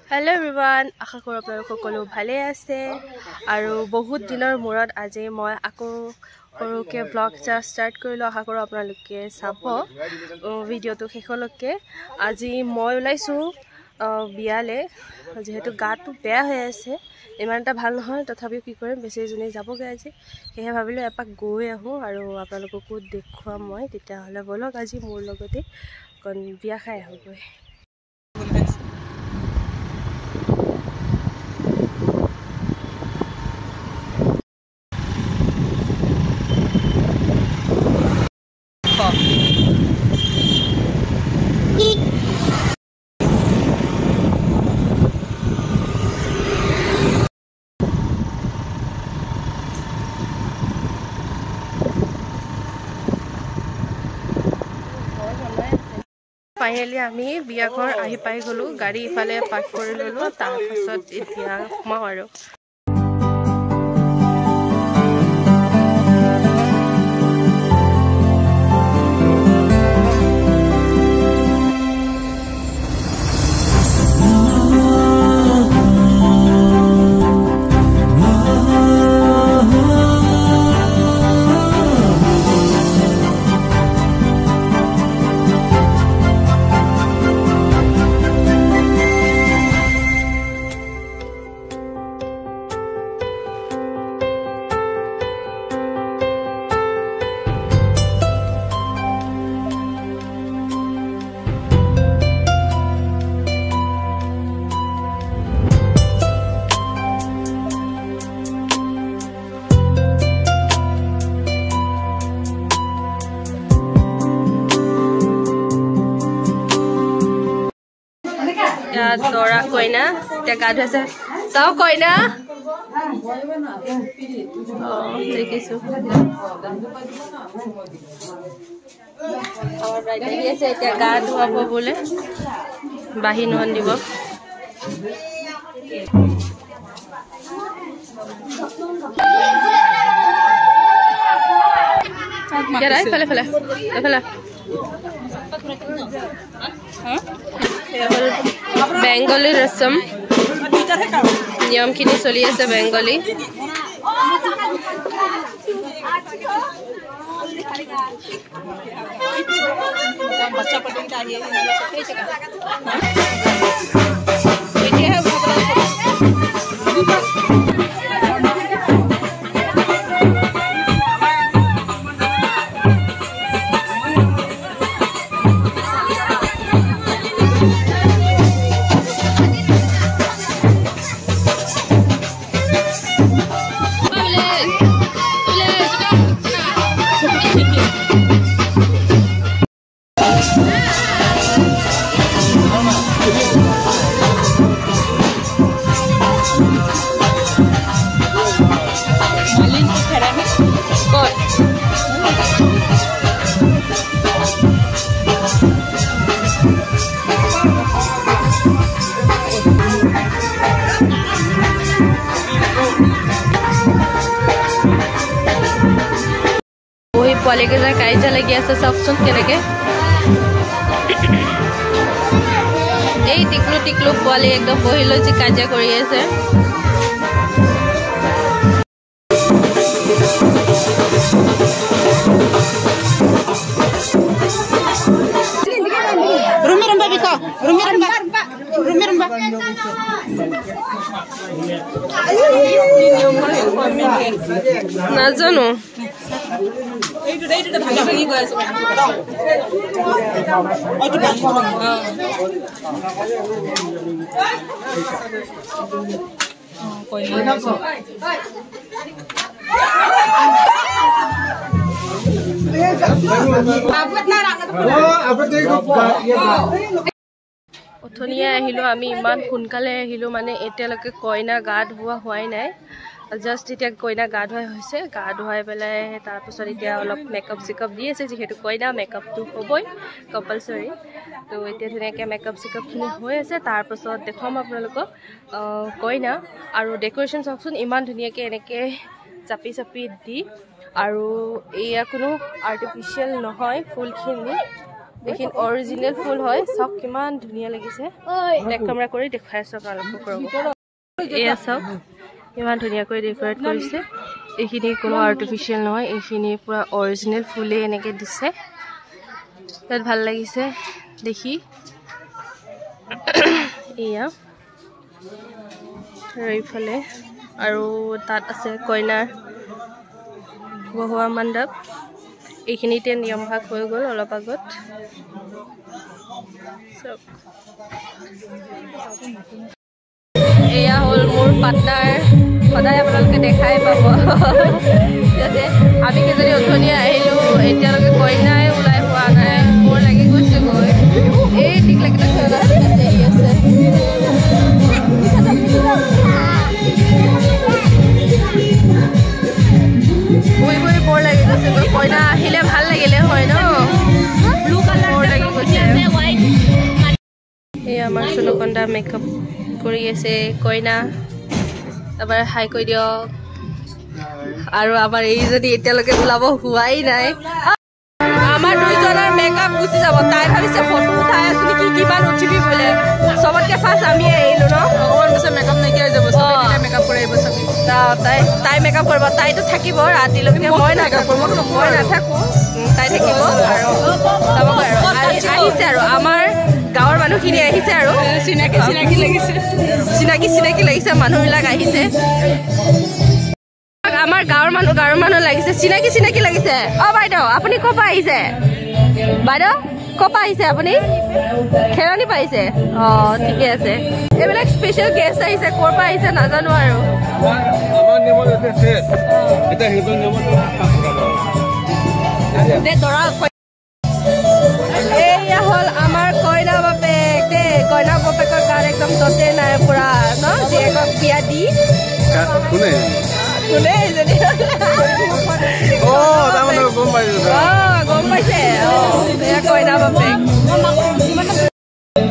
Hello everyone, আশা কৰোঁ আপোনালোক সকলো ভালে আছে আৰু বহুত দিনৰ মূৰত আজি মই আকৌ সৰুকে ব্লগ ষ্টাৰ্ট কৰিলোঁ। আশা কৰোঁ আপোনালোকে চাব ভিডিঅ'টো শেষলৈকে। আজি মই ওলাইছোঁ বিয়ালে, যেহেতু গাটো বেয়া হৈ আছে, ইমান এটা ভাল নহয়, তথাপিও কি কৰিম, বেছিজনী যাবগৈ আজি, সেয়ে ভাবিলোঁ এপাক গৈ আহোঁ আৰু আপোনালোককো দেখুৱাম মই। তেতিয়াহ'লে ব'লক আজি মোৰ লগতে অকণ বিয়া খাই আহোঁগৈ। ফাইনেলি আমি বিয়াঘৰ আহি পাই গ'লোঁ, গাড়ী ইফালে পাৰ্ক কৰি ল'লোঁ, তাৰপাছত এতিয়া সোমাওঁ আৰু। দৰা কইনা এতিয়া গা ধুইছে, চাওঁ কইনা দেখিছোঁ। আছে এতিয়া গা ধুৱাব বোলে, বাঁহী নোহন দিব। এইফালে ফালে এইফালে বেংগলী ৰসম নিয়মখিনি চলি আছে। বেংগলী পোৱালিকেইটা কাজিয়া লাগি আছে, চাওকচোন কেনেকে। এই টিকলু টিকলু পোৱালি একদম বহি লৈ যি কাজিয়া কৰি আছে। নাজানো অথনিয়ে আহিলোঁ আমি, ইমান সোনকালে আহিলোঁ, মানে এতিয়ালৈকে কইনা গা ধোৱা হোৱাই নাই। জাষ্ট এতিয়া কইনা গা ধুৱাই হৈছে, গা ধুৱাই পেলাই তাৰপিছত এতিয়া অলপ মেকআপ চেকআপ দি আছে, যিহেতু কইনা মেকআপটো হ'বই কম্পালচৰি। তো এতিয়া ধুনীয়াকৈ মেকআপ চেকআপখিনি হৈ আছে, তাৰপাছত দেখুৱাম আপোনালোকক কইনা। আৰু ডেক'ৰেশ্যন চাওকচোন, ইমান ধুনীয়াকৈ এনেকৈ চাপি চাপি দি, আৰু এয়া কোনো আৰ্টিফিচিয়েল নহয়, ফুলখিনি এইখিনি অৰিজিনেল ফুল হয় সব কিমান ধুনিয়া লাগিছে এক কেমেৰা কৰি দেখাই আছো আপোনালোকক এয়া সব কিমান ধুনিয়া কৰি ডেকোৰেট কৰিছে এইখিনি কোনো আৰ্টিফিশিয়াল নহয় এইখিনি পুৰা অৰিজিনেল ফুলে এনেকে দিছে তাত ভাল লাগিছে দেখি এয়া এইফালে আৰু তাত আছে কইনাৰ বহুৱা মণ্ডপ এইখিনিতে নিয়ম ভাগ হৈ গ'ল অলপ আগত এয়া হ'ল মোৰ পাৰ্টনাৰ সদায় আপোনালোকে দেখাই পাব যাতে আমি কেইজনী অথনি আহিলোঁ এতিয়ালৈকে কইনাই ওলাই হোৱা নাই মোৰ লাগি গৈছে গৈ এই টিকলাকেইটা খেলা আহি আছে বহি বহি বৰ লাগি গৈছে কইনা আহিলে ভাল লাগিলে হয় ন ব্লু কালাৰ বৰ লাগি গৈছে এই আমাৰ সোণকন্দা মেকআপ কৰি আছে কইনা এবাৰ হাই কৈ দিয়ক আৰু আমাৰ এইজনী এতিয়ালৈকে ওলাব হোৱাই নাই আমাৰ দুইজনৰ মেকআপ গুচি যাব তাই ভাবিছে ফটো উঠাই আছো নেকি কিমান উঠিবি বোলে সবতকে ফাৰ্ষ্ট আমি আহিলো ন অকমান পিছত মেকআপ নাইকিয়া হৈ যাব সবে মেকআপ কৰি আহিব সবে তাই মেকআপ কৰিব তাইতো থাকিব ৰাতিলৈকে মই নাথাকো তাই থাকিব আৰু আহিছে আৰু আমাৰ গাঁৱৰ মানুহখিনি আহিছে আৰু চিনাকি লাগিছে মানুহবিলাক আহিছে আমাৰ গাঁৱৰ মানুহ লাগিছে চিনাকি লাগিছে অ বাইদেউ আপুনি ক'ৰ পৰা আহিছে বাইদেউ ক'ৰ পৰা আহিছে আপুনি খেৰণি পাইছে অ ঠিকে আছে এইবিলাক স্পেচিয়েল গেষ্ট আহিছে ক'ৰ পৰা আহিছে নাজানো আৰু এয়া হ'ল আমাৰ কইনা বাপেক দেই কইনা বাপেকৰ গাত একদম ততে নাই পুৰা ন জীয়েকক বিয়া দি গম পাইছে কইনা বাপেক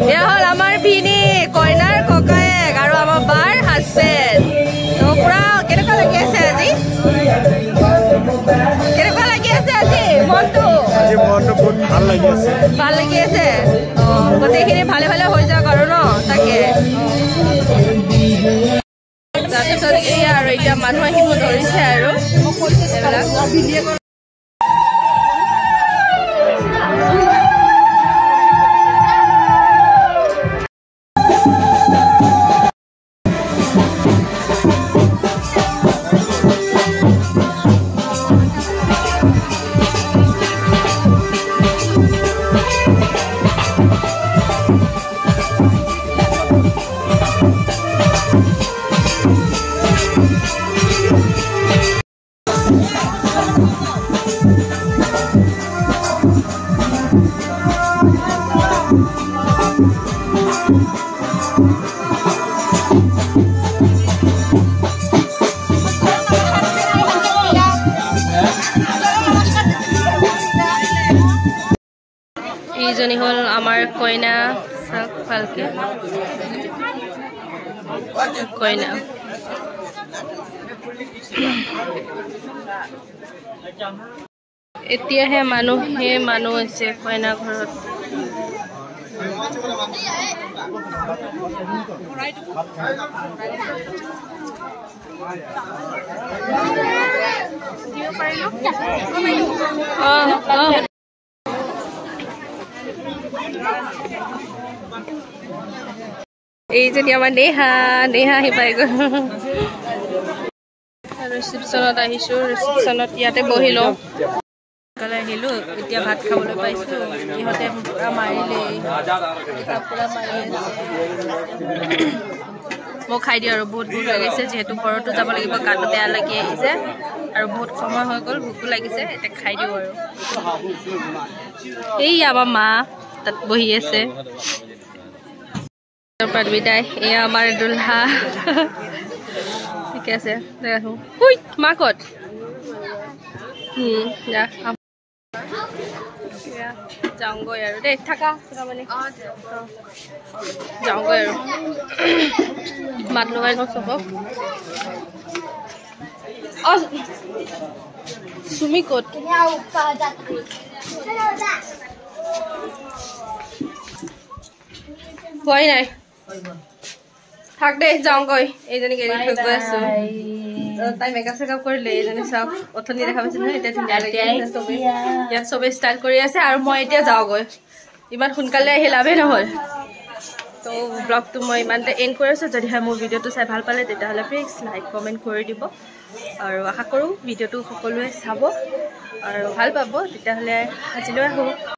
এয়া হ'ল আমাৰ ভিনী কইনাৰ ককায়েক আৰু আমাৰ বাৰ হাজবেণ্ড পুৰা কেনেকুৱা লাগি আছে আজি মনটো বহুত ভাল লাগি আছে গোটেইখিনি ভালে ভালে হৈ যাওক আৰু ন তাকে তাৰপিছত এয়া আৰু এতিয়া মানুহ আহিব ধৰিছে আৰু এইবিলাক এইজনী হ'ল আমাৰ কইনা ভালকে কইনা এতিয়াহে মানুহ আছে কইনা ঘৰত এই যদি আমাৰ নেহা আহি পাই গ'ল ৰিচিপশ্যনত আহিছোঁ ৰিচিপশ্যনত ইয়াতে বহি লওঁ সোনকালে আহিলোঁ এতিয়া ভাত খাবলৈ পাইছোঁ ইহঁতে পূৰা মাৰিলে মই খাই দিওঁ আৰু বহুত ভোক লাগিছে যিহেতু ঘৰতো যাব লাগিব গাটো বেয়া লাগি আহিছে আৰু বহুত সময় হৈ গ'ল ভোকো লাগিছে এতিয়া খাই দিওঁ আৰু এই আমাৰ মা তাত বহি আছে বিদায় এয়া আমাৰ দুলহা ঠিকে আছে দেখোঁ মা ক'ত যাওঁগৈ আৰু দেই থাকা মানে যাওঁগৈ আৰু মাত লগাই লওঁ চবক চুমি ক'ত হোৱাই নাই থাক দে যাওঁগৈ এইজনীক এৰি থৈ গৈ আছো তাই মেকআপ চেকআপ কৰিলে এইজনী চাওক অথনি দেখা পাইছিল নহয় এতিয়া ধুনীয়া লাগিছে চবেই ইয়াত চবেই ষ্টাইল কৰি আছে আৰু মই এতিয়া যাওঁগৈ ইমান সোনকালে আহি লাভেই নহ'ল তো ব্লগটো মই ইমানতে এণ্ড কৰি আছোঁ যদিহে মোৰ ভিডিঅ'টো চাই ভাল পালে তেতিয়াহ'লে প্লিজ লাইক কমেণ্ট কৰি দিব আৰু আশা কৰোঁ ভিডিঅ'টো সকলোৱে চাব আৰু ভাল পাব তেতিয়াহ'লে আজিলৈ আহোঁ